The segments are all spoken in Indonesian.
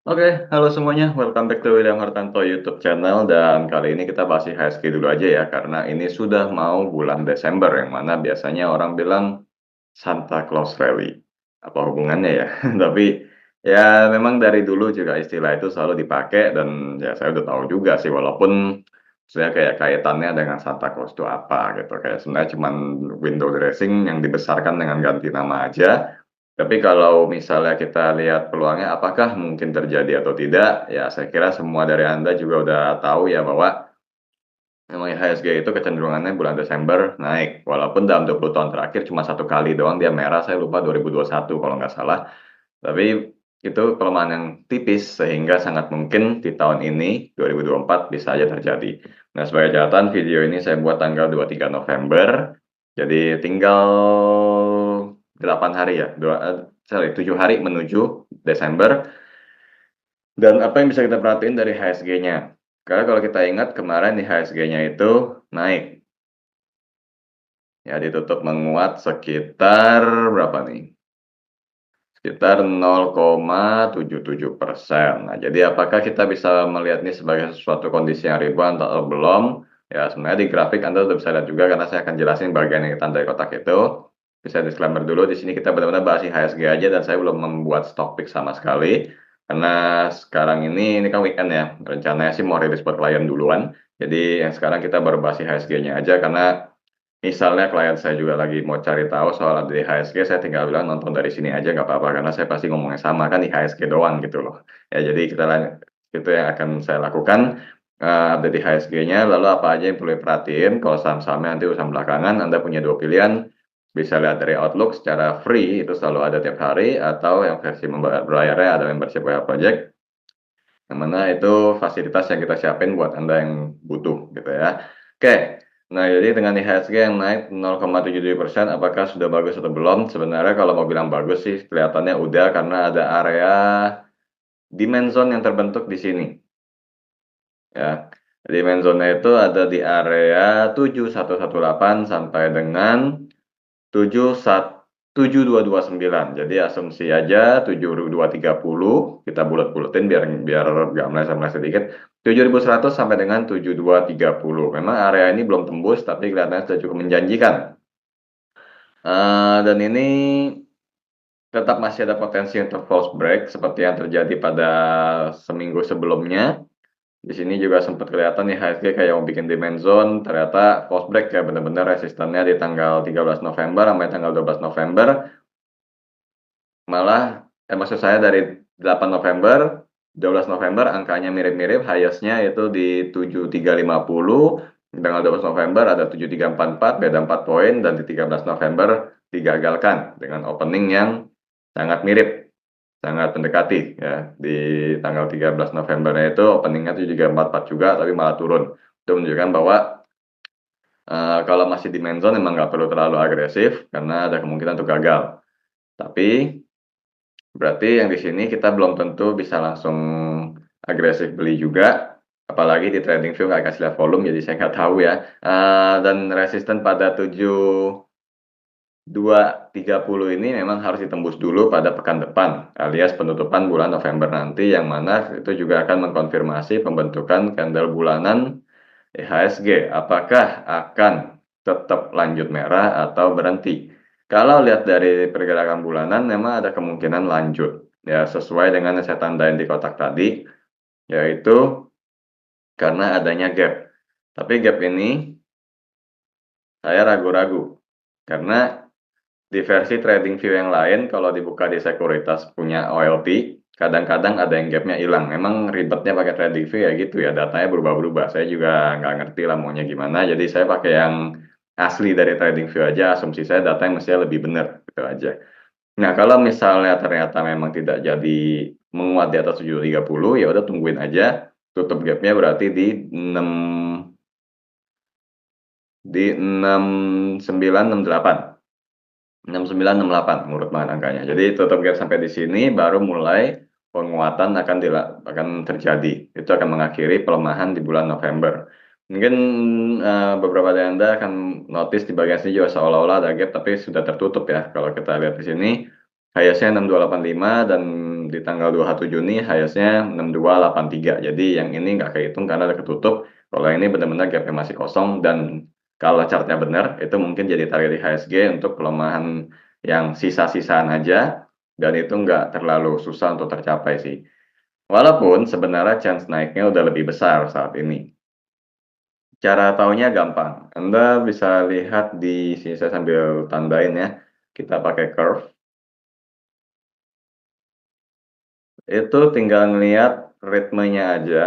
Oke, halo semuanya. Welcome back to William Hartanto YouTube channel. Dan kali ini kita bahas IHSG dulu aja ya, karena ini sudah mau bulan Desember, yang mana biasanya orang bilang Santa Claus Rally. Apa hubungannya ya? Tapi ya memang dari dulu juga istilah itu selalu dipakai, dan ya saya udah tahu juga sih, walaupun saya kayak kaitannya dengan Santa Claus itu apa gitu. Kayak sebenarnya cuman window dressing yang dibesarkan dengan ganti nama aja. Tapi kalau misalnya kita lihat peluangnya, apakah mungkin terjadi atau tidak, ya saya kira semua dari Anda juga udah tahu ya bahwa memang IHSG itu kecenderungannya bulan Desember naik. Walaupun dalam 20 tahun terakhir cuma satu kali doang dia merah, saya lupa 2021 kalau nggak salah. Tapi itu pelemahan yang tipis, sehingga sangat mungkin di tahun ini, 2024, bisa aja terjadi. Nah, sebagai catatan, video ini saya buat tanggal 23 November, jadi tinggal 8 hari ya, 7 hari menuju Desember. Dan apa yang bisa kita perhatiin dari HSG-nya? Karena kalau kita ingat kemarin di HSG-nya itu naik, ya ditutup menguat sekitar berapa nih? Sekitar 0,77%. Nah, jadi apakah kita bisa melihat ini sebagai suatu kondisi yang ribuan atau belum? Ya, sebenarnya di grafik Anda sudah bisa lihat juga, karena saya akan jelasin bagian yang ditandai kotak itu. Bisa disclaimer dulu, di sini kita benar-benar bahas IHSG aja, dan saya belum membuat stock pick sama sekali. Karena sekarang ini kan weekend ya, rencananya sih mau rilis buat klien duluan. Jadi yang sekarang kita baru bahas IHSG-nya aja, karena misalnya klien saya juga lagi mau cari tahu soal update IHSG, saya tinggal bilang nonton dari sini aja nggak apa-apa, karena saya pasti ngomongnya sama kan IHSG doang gitu loh. Ya jadi kita itu yang akan saya lakukan, update IHSG-nya, lalu apa aja yang perlu diperhatiin. Kalau saham-sahamnya nanti urusan belakangan, Anda punya dua pilihan, bisa lihat dari Outlook secara free, itu selalu ada tiap hari, atau yang versi berbayarnya ada membership WA Project, yang mana itu fasilitas yang kita siapin buat Anda yang butuh gitu ya. Oke, nah jadi dengan IHSG yang naik 0,77%, apakah sudah bagus atau belum? Sebenarnya kalau mau bilang bagus sih, kelihatannya udah, karena ada area demand zone yang terbentuk di sini. Ya, demand zone itu ada di area 7118 sampai dengan 7229. Jadi asumsi aja 7230, kita bulat-bulatin biar biar nggak meleset-meleset sedikit. 7100 sampai dengan 7230. Memang area ini belum tembus, tapi kelihatannya sudah cukup menjanjikan. Dan ini tetap masih ada potensi untuk false break seperti yang terjadi pada seminggu sebelumnya. Di sini juga sempat kelihatan nih HSG kayak mau bikin demand zone, ternyata false break ya, benar-benar resistannya di tanggal 13 November sampai tanggal 12 November. Malah, maksud saya dari 8 November, 12 November angkanya mirip-mirip, highest-nya itu di 7350, tanggal 12 November ada 7344, beda 4 poin, dan di 13 November digagalkan dengan opening yang sangat mirip, sangat mendekati ya. Di tanggal 13 Novembernya itu openingnya 7344 juga, tapi malah turun. Itu menunjukkan bahwa kalau masih di main zone memang nggak perlu terlalu agresif, karena ada kemungkinan untuk gagal. Tapi berarti yang di sini kita belum tentu bisa langsung agresif beli juga, apalagi di trading view nggak kasih lihat volume, jadi saya nggak tahu ya. Dan resisten pada 7230 ini memang harus ditembus dulu pada pekan depan, alias penutupan bulan November nanti, yang mana itu juga akan mengkonfirmasi pembentukan candle bulanan IHSG. Apakah akan tetap lanjut merah atau berhenti? Kalau lihat dari pergerakan bulanan, memang ada kemungkinan lanjut. Ya, sesuai dengan yang saya tandain di kotak tadi, yaitu karena adanya gap. Tapi gap ini saya ragu-ragu. Karena di versi trading view yang lain, kalau dibuka di sekuritas punya OLP, kadang-kadang ada yang gapnya hilang. Memang ribetnya pakai trading view ya gitu ya, datanya berubah-berubah. Saya juga nggak ngerti lah maunya gimana, jadi saya pakai yang asli dari trading view aja. Asumsi saya data yang mestinya lebih benar, gitu aja. Nah, kalau misalnya ternyata memang tidak jadi menguat di atas 730, ya udah tungguin aja. Tutup gapnya berarti di 6, di 6968. 6968 menurut bahan angkanya. Jadi tutup gap sampai di sini, baru mulai penguatan akan terjadi. Itu akan mengakhiri pelemahan di bulan November. Mungkin beberapa dari Anda akan notice di bagian sini juga seolah-olah ada gap, tapi sudah tertutup ya. Kalau kita lihat di sini, highest-nya 6285, dan di tanggal 21 Juni highest-nya 6283. Jadi yang ini nggak kehitung karena udah ketutup. Kalau ini benar-benar gap-nya masih kosong dan kalau chartnya benar itu mungkin jadi target IHSG untuk pelemahan yang sisa-sisaan aja dan itu nggak terlalu susah untuk tercapai sih. Walaupun sebenarnya chance naiknya udah lebih besar saat ini. Cara taunya gampang. Anda bisa lihat di sini saya sambil tandain ya. Kita pakai curve. Itu tinggal ngelihat ritmenya aja.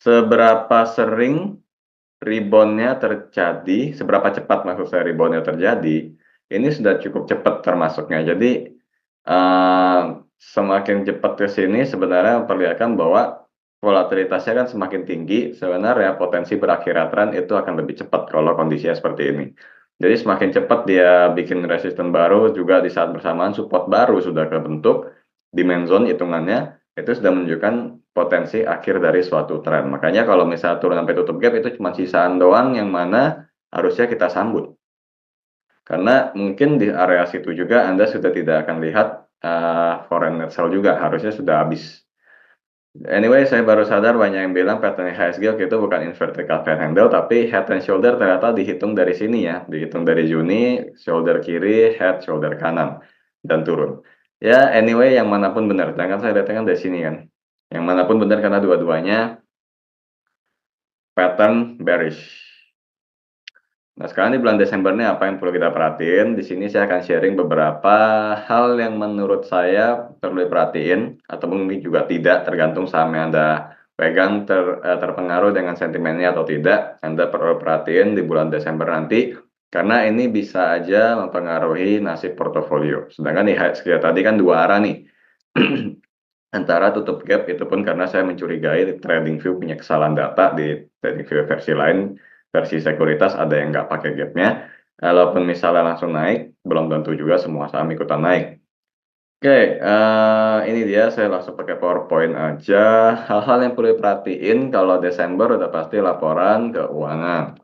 Seberapa sering reboundnya terjadi, seberapa cepat maksud saya reboundnya terjadi, ini sudah cukup cepat termasuknya. Jadi semakin cepat ke sini sebenarnya memperlihatkan bahwa volatilitasnya kan semakin tinggi, sebenarnya potensi berakhirnya tren itu akan lebih cepat kalau kondisinya seperti ini. Jadi semakin cepat dia bikin resisten baru, juga di saat bersamaan support baru sudah kebentuk, demand zone hitungannya, itu sudah menunjukkan potensi akhir dari suatu tren. Makanya kalau misalnya turun sampai tutup gap itu cuma sisaan doang yang mana harusnya kita sambut. Karena mungkin di area situ juga Anda sudah tidak akan lihat foreign net sell juga, harusnya sudah habis. Anyway, saya baru sadar banyak yang bilang pattern IHSG itu bukan inverted cup handle, tapi head and shoulder ternyata dihitung dari sini ya, dihitung dari Juni, shoulder kiri, head, shoulder kanan, dan turun. Ya, anyway, yang manapun benar, sedangkan saya datangkan dari sini kan. Yang manapun benar karena dua-duanya pattern bearish. Nah, sekarang di bulan Desember ini apa yang perlu kita perhatiin? Di sini saya akan sharing beberapa hal yang menurut saya perlu diperhatiin, atau mungkin juga tidak, tergantung saham yang Anda pegang terpengaruh dengan sentimennya atau tidak. Anda perlu perhatiin di bulan Desember nanti, karena ini bisa aja mempengaruhi nasib portofolio. Sedangkan IHSG tadi kan dua arah nih. Antara tutup gap, itu pun karena saya mencurigai TradingView punya kesalahan data di TradingView versi lain, versi sekuritas ada yang nggak pakai gapnya. Walaupun misalnya langsung naik, belum tentu juga semua saham ikutan naik. Oke, ini dia saya langsung pakai PowerPoint aja. Hal-hal yang perlu diperhatiin kalau Desember udah pasti laporan keuangan.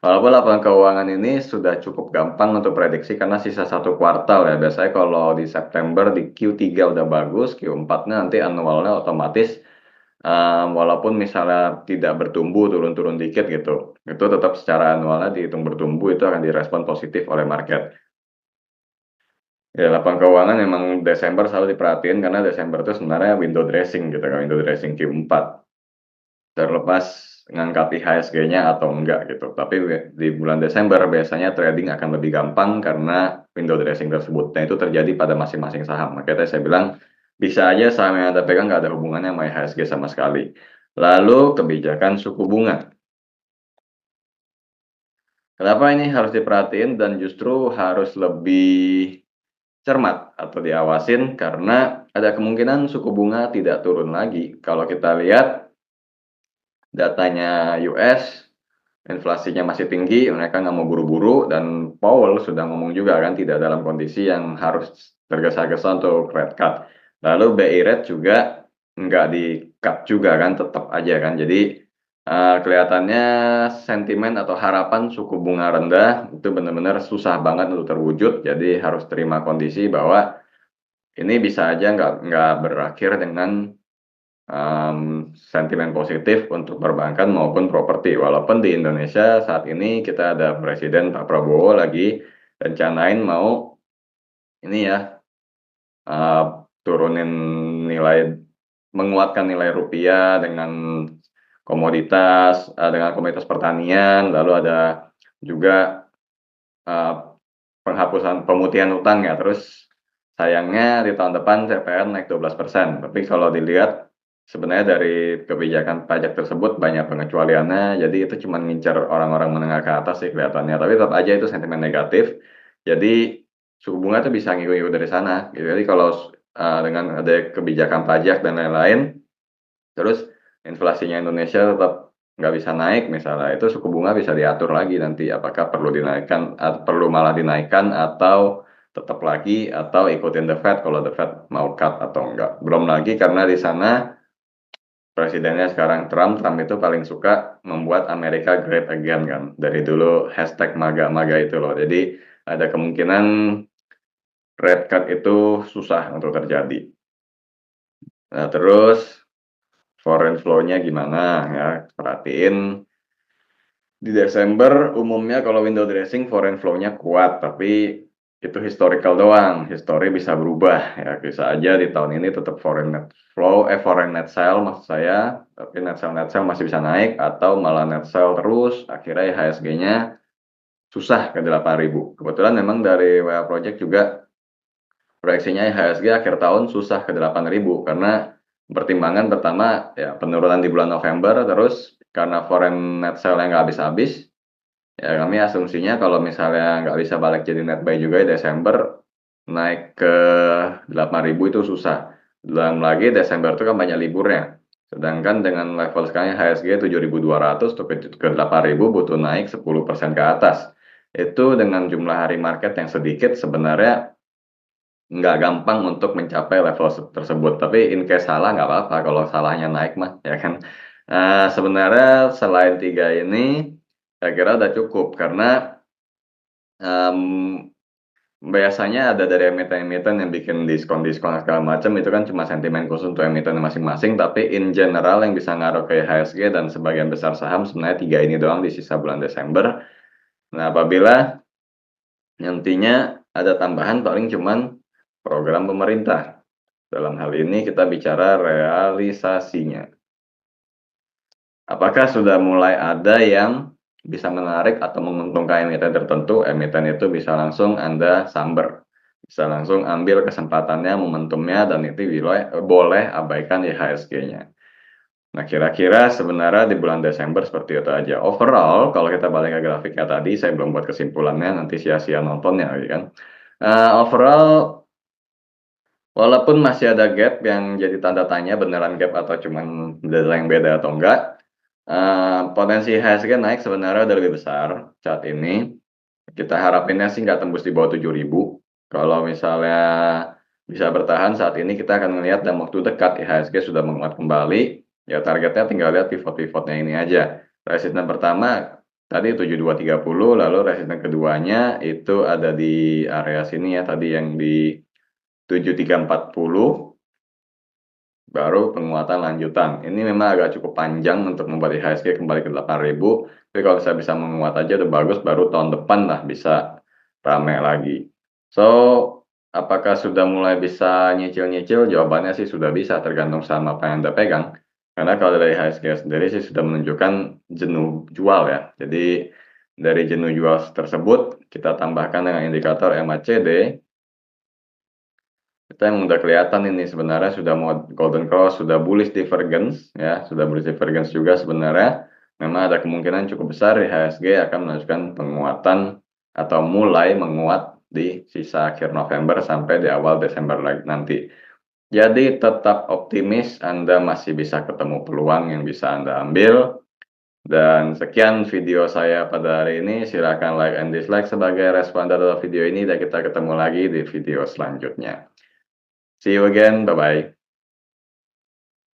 Walaupun laporan keuangan ini sudah cukup gampang untuk prediksi karena sisa satu kuartal ya. Biasanya kalau di September di Q3 udah bagus, Q4-nya nanti annualnya otomatis walaupun misalnya tidak bertumbuh, turun-turun dikit gitu, itu tetap secara annualnya dihitung bertumbuh, itu akan direspon positif oleh market. Ya, laporan keuangan memang Desember selalu diperhatiin karena Desember itu sebenarnya window dressing gitu kan, window dressing Q4. Terlepas ngangkat IHSG-nya atau enggak gitu. Tapi di bulan Desember biasanya trading akan lebih gampang karena window dressing tersebut. Nah, itu terjadi pada masing-masing saham. Makanya saya bilang bisa aja saham yang Anda pegang nggak ada hubungannya sama IHSG sama sekali. Lalu kebijakan suku bunga. Kenapa ini harus diperhatiin dan justru harus lebih cermat atau diawasin karena ada kemungkinan suku bunga tidak turun lagi. Kalau kita lihat datanya US, inflasinya masih tinggi, mereka nggak mau buru-buru, dan Powell sudah ngomong juga kan tidak dalam kondisi yang harus tergesa-gesa untuk rate cut. Lalu BI rate juga nggak di cut juga kan, tetap aja kan. Jadi kelihatannya sentimen atau harapan suku bunga rendah itu benar-benar susah banget untuk terwujud. Jadi harus terima kondisi bahwa ini bisa aja nggak berakhir dengan sentimen positif untuk perbankan maupun properti. Walaupun di Indonesia saat ini kita ada Presiden Pak Prabowo lagi rencanain mau ini ya turunin nilai, menguatkan nilai rupiah dengan komoditas pertanian, lalu ada juga uh, penghapusan pemutihan utang ya. Terus sayangnya di tahun depan CPR naik 12%. Tapi kalau dilihat sebenarnya dari kebijakan pajak tersebut banyak pengecualiannya. Jadi itu cuma ngincar orang-orang menengah ke atas sih kelihatannya. Tapi tetap aja itu sentimen negatif. Jadi suku bunga itu bisa ngikut-ngikut dari sana. Gitu. Jadi kalau dengan ada kebijakan pajak dan lain-lain, terus inflasinya Indonesia tetap nggak bisa naik misalnya, itu suku bunga bisa diatur lagi nanti apakah perlu dinaikkan, perlu malah dinaikkan atau tetap lagi atau ikutin the Fed kalau the Fed mau cut atau enggak. Belum lagi karena di sana presidennya sekarang Trump itu paling suka membuat Amerika great again kan. Dari dulu hashtag MAGA-MAGA itu loh. Jadi ada kemungkinan rate cut itu susah untuk terjadi. Nah, terus foreign flow-nya gimana ya, perhatiin di Desember umumnya kalau window dressing foreign flow-nya kuat, tapi itu historical doang, history bisa berubah ya, bisa aja di tahun ini tetap foreign net flow, foreign net sale maksud saya, tapi net sale masih bisa naik, atau malah net sale terus, akhirnya IHSG-nya susah ke 8.000. Kebetulan memang dari WA Project juga proyeksinya IHSG akhir tahun susah ke 8.000 karena pertimbangan pertama ya penurunan di bulan November, terus karena foreign net sale yang nggak habis-habis. Ya, kami asumsinya kalau misalnya nggak bisa balik jadi net buy juga di Desember, naik ke 8.000 itu susah. Belum lagi Desember itu kan banyak liburnya. Sedangkan dengan level sekarang HSG 7.200 untuk ke 8.000 butuh naik 10% ke atas. Itu dengan jumlah hari market yang sedikit sebenarnya nggak gampang untuk mencapai level tersebut. Tapi in case salah nggak apa-apa kalau salahnya naik mah, ya kan. Sebenarnya selain tiga ini, saya kira udah cukup karena em, biasanya ada dari emiten-emiten yang bikin diskon-diskon segala macam, itu kan cuma sentimen khusus untuk emiten masing-masing, tapi in general yang bisa ngaruh ke IHSG dan sebagian besar saham sebenarnya tiga ini doang di sisa bulan Desember. Nah, apabila nantinya ada tambahan paling cuman program pemerintah. Dalam hal ini kita bicara realisasinya. Apakah sudah mulai ada yang bisa menarik atau menguntungkan emiten tertentu? Emiten itu bisa langsung Anda samber. Bisa langsung ambil kesempatannya, momentumnya, dan itu boleh abaikan IHSG-nya. Nah, kira-kira sebenarnya di bulan Desember seperti itu aja. Overall, kalau kita balik ke grafiknya tadi, saya belum buat kesimpulannya, nanti sia-sia nontonnya lagi kan. Overall, walaupun masih ada gap yang jadi tanda tanya beneran gap atau cuman data yang beda atau enggak, potensi IHSG naik sebenarnya udah lebih besar saat ini. Kita harapinnya sih nggak tembus di bawah 7.000. Kalau misalnya bisa bertahan saat ini, kita akan melihat dalam waktu dekat IHSG sudah menguat kembali. Ya targetnya tinggal lihat pivot-pivotnya ini aja. Resisten pertama tadi 7230, lalu resisten keduanya itu ada di area sini ya, tadi yang di 7340, baru penguatan lanjutan. Ini memang agak cukup panjang untuk membuat IHSG kembali ke 8.000, tapi kalau saya bisa menguat aja udah bagus, baru tahun depan lah bisa rame lagi. So, apakah sudah mulai bisa nyicil-nyicil? Jawabannya sih sudah bisa, tergantung sama apa yang Anda pegang. Karena kalau dari IHSG sendiri sih sudah menunjukkan jenuh jual ya. Jadi dari jenuh jual tersebut, kita tambahkan dengan indikator MACD, kita yang udah kelihatan ini sebenarnya sudah mau golden cross, sudah bullish divergence ya, sudah bullish divergence juga sebenarnya. Memang ada kemungkinan cukup besar IHSG akan melanjutkan penguatan atau mulai menguat di sisa akhir November sampai di awal Desember lagi nanti. Jadi tetap optimis, Anda masih bisa ketemu peluang yang bisa Anda ambil. Dan sekian video saya pada hari ini. Silakan like and dislike sebagai respon terhadap video ini, dan kita ketemu lagi di video selanjutnya. See you again. Bye-bye.